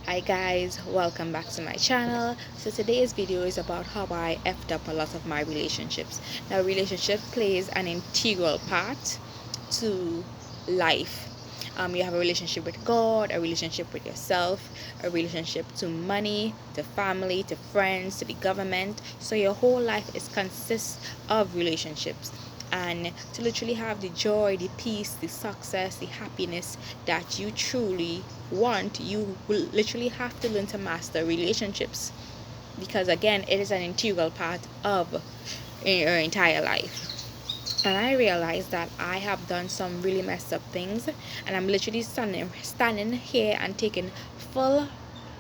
Hi guys, welcome back to my channel. So today's video is about how I effed up a lot of my relationships. Now relationship plays an integral part to life. You have a relationship with God, a relationship with yourself, a relationship to money, to family, to friends, to the government. So your whole life is consists of relationships. And to literally have the joy, the peace, the success, the happiness that you truly want, you will literally have to learn to master relationships, because again it is an integral part of your entire life. And I realized that I have done some really messed up things, and I'm literally standing here and taking full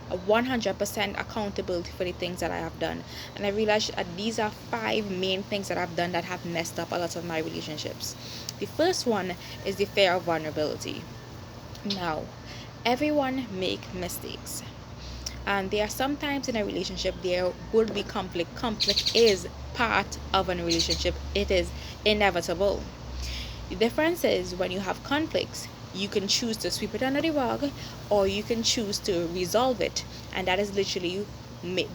100% accountability for the things that I have done. And I realized that these are five main things that I've done that have messed up a lot of my relationships. The first one is the fear of vulnerability. Now, everyone make mistakes, and there are sometimes in a relationship there would be conflict is part of a relationship. It is inevitable. The difference is when you have conflicts, you can choose to sweep it under the rug, or you can choose to resolve it. And that is literally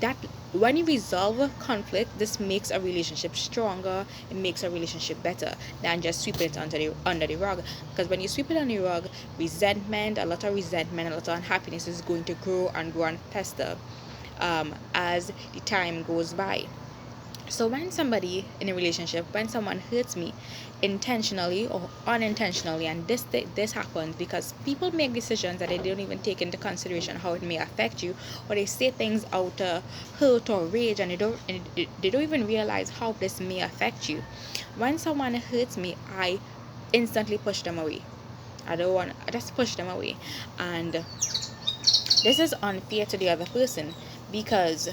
that when you resolve conflict, this makes a relationship stronger. It makes a relationship better than just sweeping it under the rug. Because when you sweep it under the rug, a lot of resentment, a lot of unhappiness is going to grow and grow and fester as the time goes by. So when somebody in a relationship, when someone hurts me intentionally or unintentionally, and this happens because people make decisions that they don't even take into consideration how it may affect you, or they say things out of hurt or rage, and they don't even realize how this may affect you. When someone hurts me, I instantly push them away. I just push them away, and this is unfair to the other person, because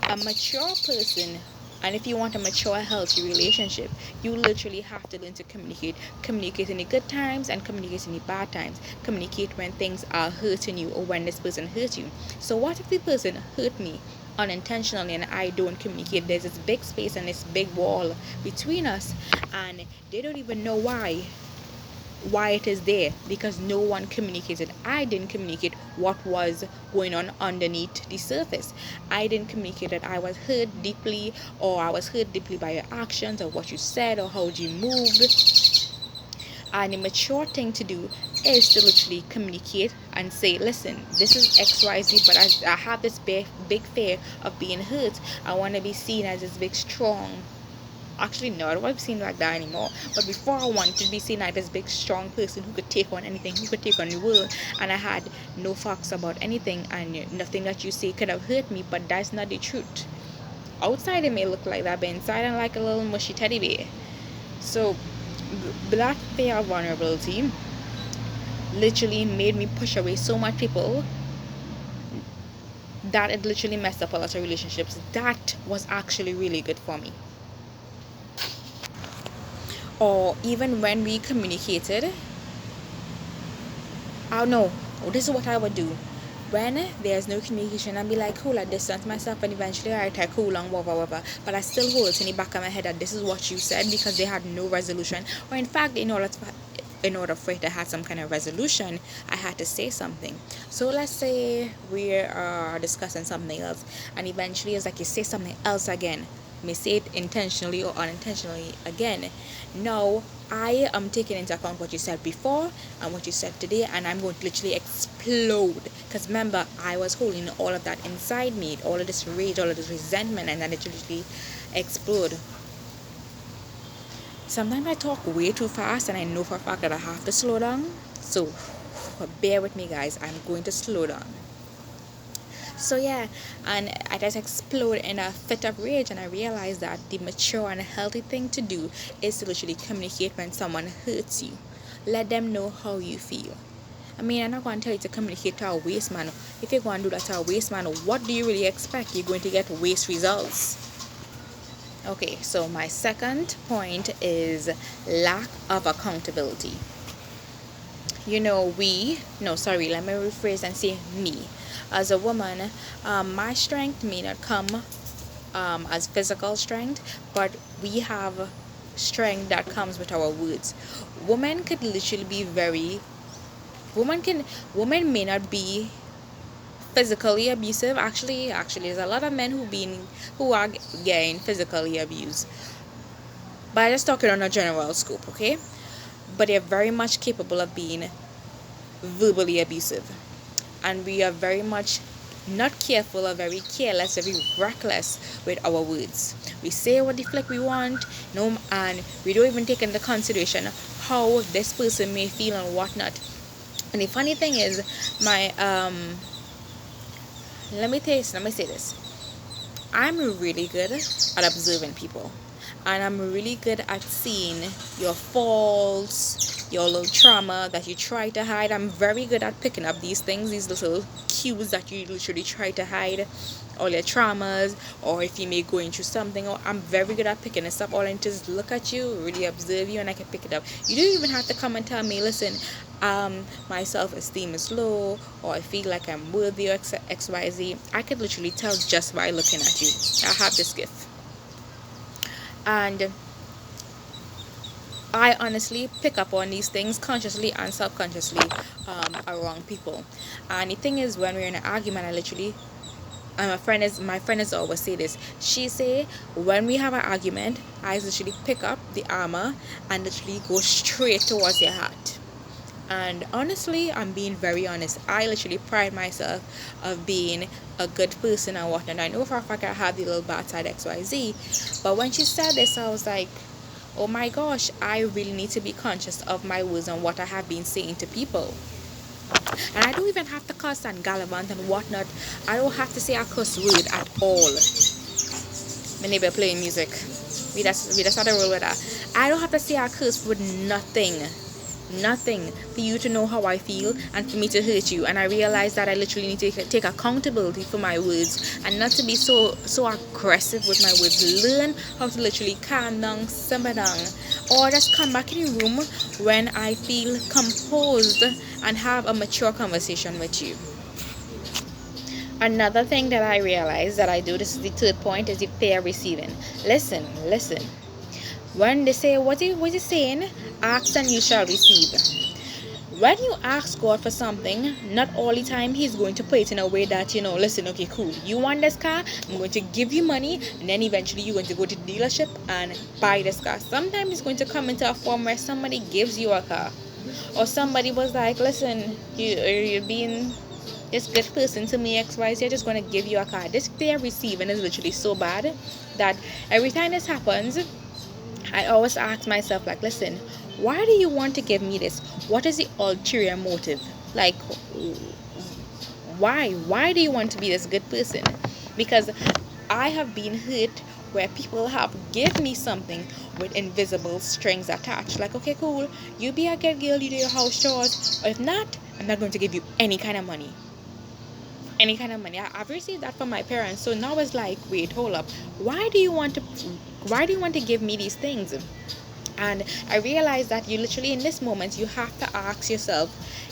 a mature person, and if you want a mature healthy relationship, you literally have to learn to communicate in the good times and communicate in the bad times. Communicate when things are hurting you or when this person hurts you. So what if the person hurt me unintentionally and I don't communicate? There's this big space and this big wall between us, and they don't even know why it is there, because no one communicated. I didn't communicate what was going on underneath the surface. I didn't communicate that I was hurt deeply, or I was hurt deeply by your actions, or what you said, or how you moved. And the mature thing to do is to literally communicate and say, listen, this is XYZ, but I have this big fear of being hurt. I want to be seen as this big strong. Actually, no, I don't want to be seen like that anymore. But before, I wanted to be seen like this big strong person who could take on anything, who could take on the world. And I had no fucks about anything, and nothing that you say could have hurt me. But that's not the truth. Outside it may look like that, but inside I'm like a little mushy teddy bear. So that fear of vulnerability literally made me push away so much people that it literally messed up a lot of relationships. That was actually really good for me. Or even when we communicated, oh no, this is what I would do. When there's no communication, I'd be like, cool, I distance myself, and eventually I take cool on whatever. But I still hold it in the back of my head that this is what you said, because they had no resolution. Or in fact, in order for it to have some kind of resolution, I had to say something. So let's say we are discussing something else, and eventually it's like you say something else again. You may say it intentionally or unintentionally again. Now I am taking into account what you said before and what you said today, and I'm going to literally explode. Because remember, I was holding all of that inside me, all of this rage, all of this resentment, and then it literally explode. Sometimes I talk way too fast, and I know for a fact that I have to slow down. So bear with me, guys. I'm going to slow down. So yeah, and I just explode in a fit of rage, and I realized that the mature and healthy thing to do is to literally communicate when someone hurts you. Let them know how you feel. I mean, I'm not going to tell you to communicate to a waste man. If you're going to do that to a waste man, what do you really expect? You're going to get waste results. Okay, so my second point is lack of accountability. Let me rephrase and say me. As a woman, my strength may not come as physical strength, but we have strength that comes with our words. Women could literally be very, women may not be physically abusive. Actually, there's a lot of men who are getting physically abused. But I'm just talking on a general scope, okay? But they're very much capable of being verbally abusive, and we are very much not careful or very careless, very reckless with our words. We say what the flick we want, and we don't even take into consideration how this person may feel and whatnot. And the funny thing is, my let me say this. I'm really good at observing people, and I'm really good at seeing your faults, your little trauma that you try to hide. I'm very good at picking up these things, these little cues that you literally try to hide, all your traumas, or if you may going through something. Or I'm very good at picking this up. All I need to just look at you, really observe you, and I can pick it up. You don't even have to come and tell me, listen, my self-esteem is low, or I feel like I'm worthy, or XYZ. I could literally tell just by looking at you. I have this gift. And I honestly pick up on these things consciously and subconsciously around people. And the thing is, when we're in an argument, I literally, and my friend is always say this. She say, when we have an argument, I literally pick up the armor and literally go straight towards your heart. And honestly, I'm being very honest. I literally pride myself of being a good person and whatnot. I know for a fact I have the little bad side XYZ. But when she said this, I was like, oh my gosh, I really need to be conscious of my words and what I have been saying to people. And I don't even have to cuss and gallivant and whatnot. I don't have to say a cuss word at all. My neighbor playing music. We just had a roll with that. I don't have to say a curse word, nothing for you to know how I feel and for me to hurt you. And I realize that I literally need to take accountability for my words and not to be so aggressive with my words. Learn how to literally calm down, simmer down, or just come back in the room when I feel composed and have a mature conversation with you. Another thing that I realize that I do, this is the third point, is the fair receiving. Listen. When they say, what is saying? Ask and you shall receive. When you ask God for something, not all the time He's going to put it in a way that, listen, okay, cool. You want this car? I'm going to give you money, and then eventually you're going to go to the dealership and buy this car. Sometimes it's going to come into a form where somebody gives you a car. Or somebody was like, listen, you're being this good person to me, XYZ, I'm just going to give you a car. This fair receiving is literally so bad that every time this happens, I always ask myself, like, listen, why do you want to give me this? What is the ulterior motive? Like, why do you want to be this good person? Because I have been hurt where people have given me something with invisible strings attached. Like, okay, cool, you be a good girl, you do your house chores, or if not, I'm not going to give you any kind of money. I've received that from my parents. So now it's like, wait, hold up, why do you want to give me these things? And I realized that you literally, in this moment, you have to ask yourself,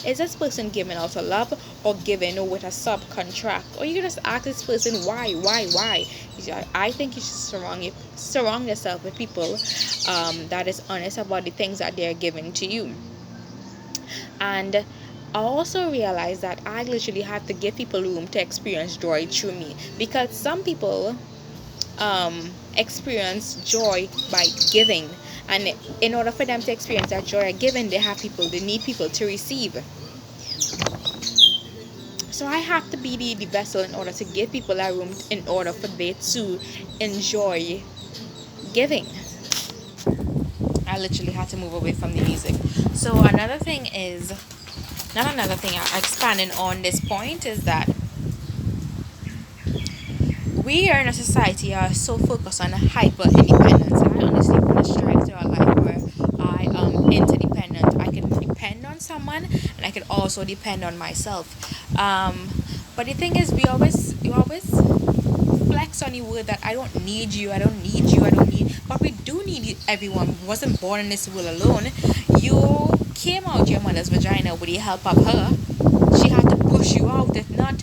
is this person giving out a love or giving with a subcontract? Or you can just ask this person, why? I think you should surround yourself with people that is honest about the things that they're giving to you. And I also realized that I literally have to give people room to experience joy through me, because some people experience joy by giving, and in order for them to experience that joy of giving, they need people to receive. So I have to be the vessel in order to give people that room, in order for them to enjoy giving. I literally had to move away from the music. So expanding on this point is that we are in a society are so focused on hyper independence. I honestly want to strive to a life where I am interdependent. I can depend on someone, and I can also depend on myself. But the thing is, we always flex on the word that I don't need you. But we do need everyone. We wasn't born in this world alone. You came out your mother's vagina with the help of her. She had to push you out. If not,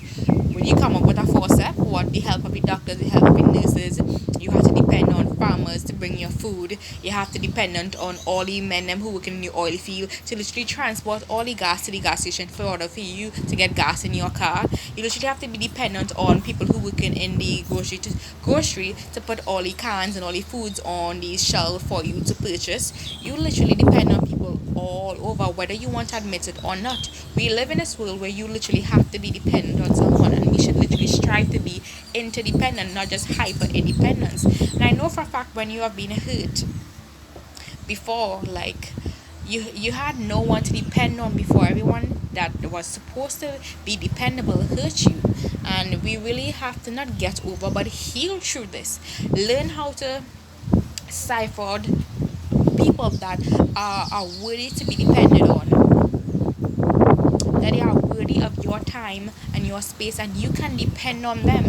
when you come up with a forceps, what the help of the doctors, the help of the nurses, you have to depend on farmers to bring your food. You have to dependent on all the men them who work in the oil field to literally transport all the gas to the gas station for order for you to get gas in your car. You literally have to be dependent on people who work in the grocery to put all the cans and all the foods on the shelf for you to purchase. You literally depend on people all over, whether you want to admit it or not. We live in this world where you literally have to be dependent on someone, and we should literally strive to be interdependent, not just hyper independence. And I know for a fact when you have been hurt before, like you had no one to depend on before, everyone that was supposed to be dependable hurt you, and we really have to not get over but heal through this. Learn how to cipher people that are worthy to be depended on, that they are worthy of your time and your space, and you can depend on them.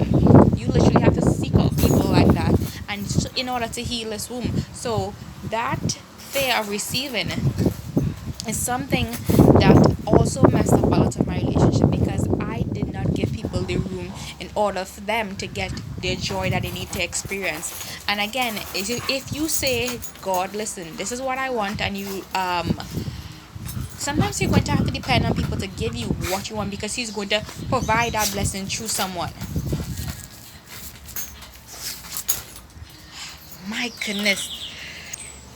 You literally have to seek out people like that, and in order to heal this womb. So that fear of receiving is something that also messed up a lot of my relationship, because I did not give people the room in order for them to get the joy that they need to experience. And again, if you say, God, listen, this is what I want, and you sometimes you're going to have to depend on people to give you what you want, because He's going to provide that blessing through someone. My goodness,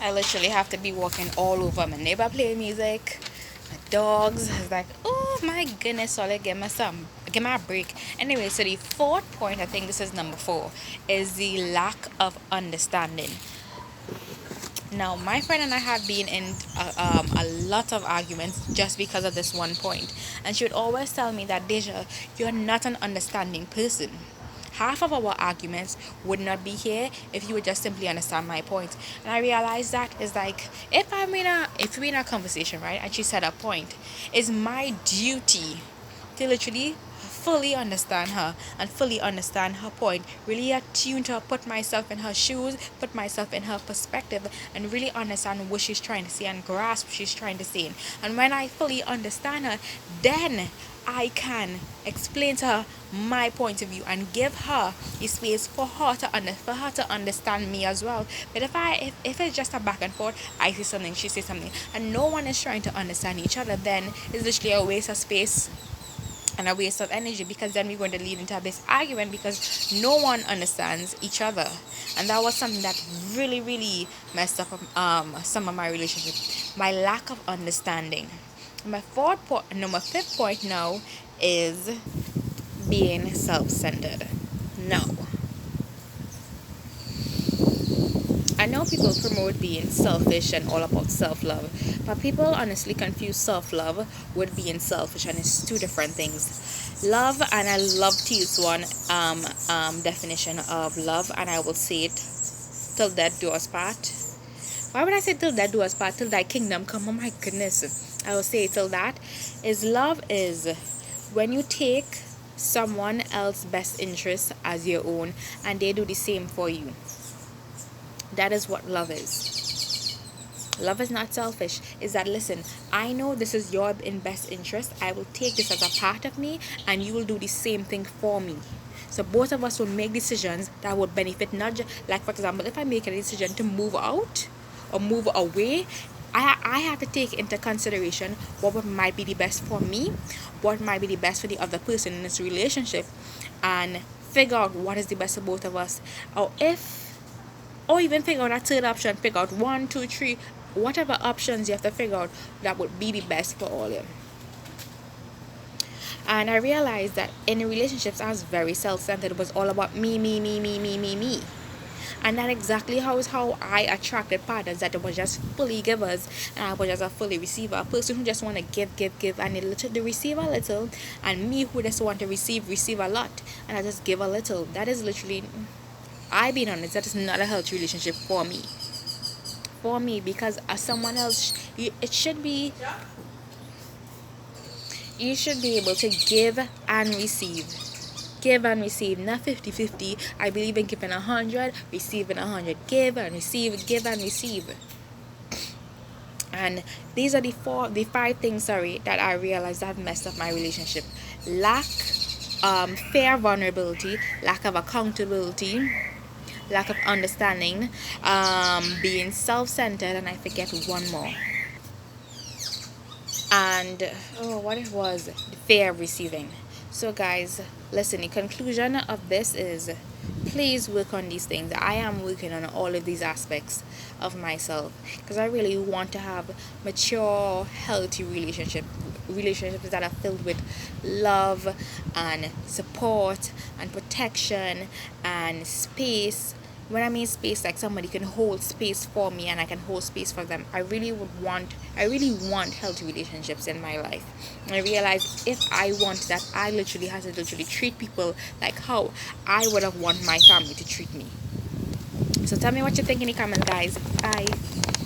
I literally have to be walking all over. My neighbor play music, my dogs is like, oh my goodness, so like give me a break. Anyway, so the fourth point, I think this is number 4, is the lack of understanding. Now, my friend and I have been in a lot of arguments just because of this one point. And she would always tell me that, Deja, you're not an understanding person. Half of our arguments would not be here if you would just simply understand my point. And I realized that is like, if we're in a conversation, right, and she said a point, it's my duty to literally fully understand her and fully understand her point, really attune to her, put myself in her shoes, put myself in her perspective, and really understand what she's trying to say and grasp what she's trying to say. And when I fully understand her, then I can explain to her my point of view and give her a space for her to understand me as well. But if it's just a back and forth, I say something, she says something, and no one is trying to understand each other, then it's literally a waste of space and a waste of energy, because then we're going to lead into this argument because no one understands each other. And that was something that really messed up some of my relationships, my lack of understanding. My fifth point now is being self-centered. Now, I know people promote being selfish and all about self-love, but people honestly confuse self-love with being selfish, and it's two different things. Love, and I love to use one definition of love, and I will say it till death do us part. Why would I say till death do us part? Till thy kingdom come. Oh my goodness. I will say till that is love is when you take someone else's best interest as your own and they do the same for you. That is what love is. Love is not selfish. Is that, listen, I know this is your best interest. I will take this as a part of me and you will do the same thing for me. So both of us will make decisions that would benefit, not just, like for example, if I make a decision to move out or move away, I have to take into consideration what might be the best for me, what might be the best for the other person in this relationship, and figure out what is the best for both of us. Or even figure out a third option, figure out 1, 2, 3, whatever options you have to figure out that would be the best for all of you. And I realized that in relationships I was very self-centered. It was all about me. And that exactly how I attracted partners that was just fully givers and I was just a fully receiver, a person who just want to give and they receive a little, and me who just want to receive a lot and I just give a little. That is literally, I being honest, that is not a healthy relationship for me, because as someone else, you should be able to give and receive, not 50-50. I believe in giving 100, receiving 100. Give and receive. And these are the 5 things, that I realized that messed up my relationship. Fair vulnerability, lack of accountability, lack of understanding, being self-centered, and I forget one more. And oh, what it was, the fear of receiving. So guys, listen, the conclusion of this is, please work on these things. I am working on all of these aspects of myself because I really want to have mature, healthy relationships that are filled with love and support and protection and space. When I mean space, like somebody can hold space for me and I can hold space for them. I really want healthy relationships in my life. And I realize if I want that, I literally have to literally treat people like how I would have want my family to treat me. So tell me what you think in the comments, guys. Bye.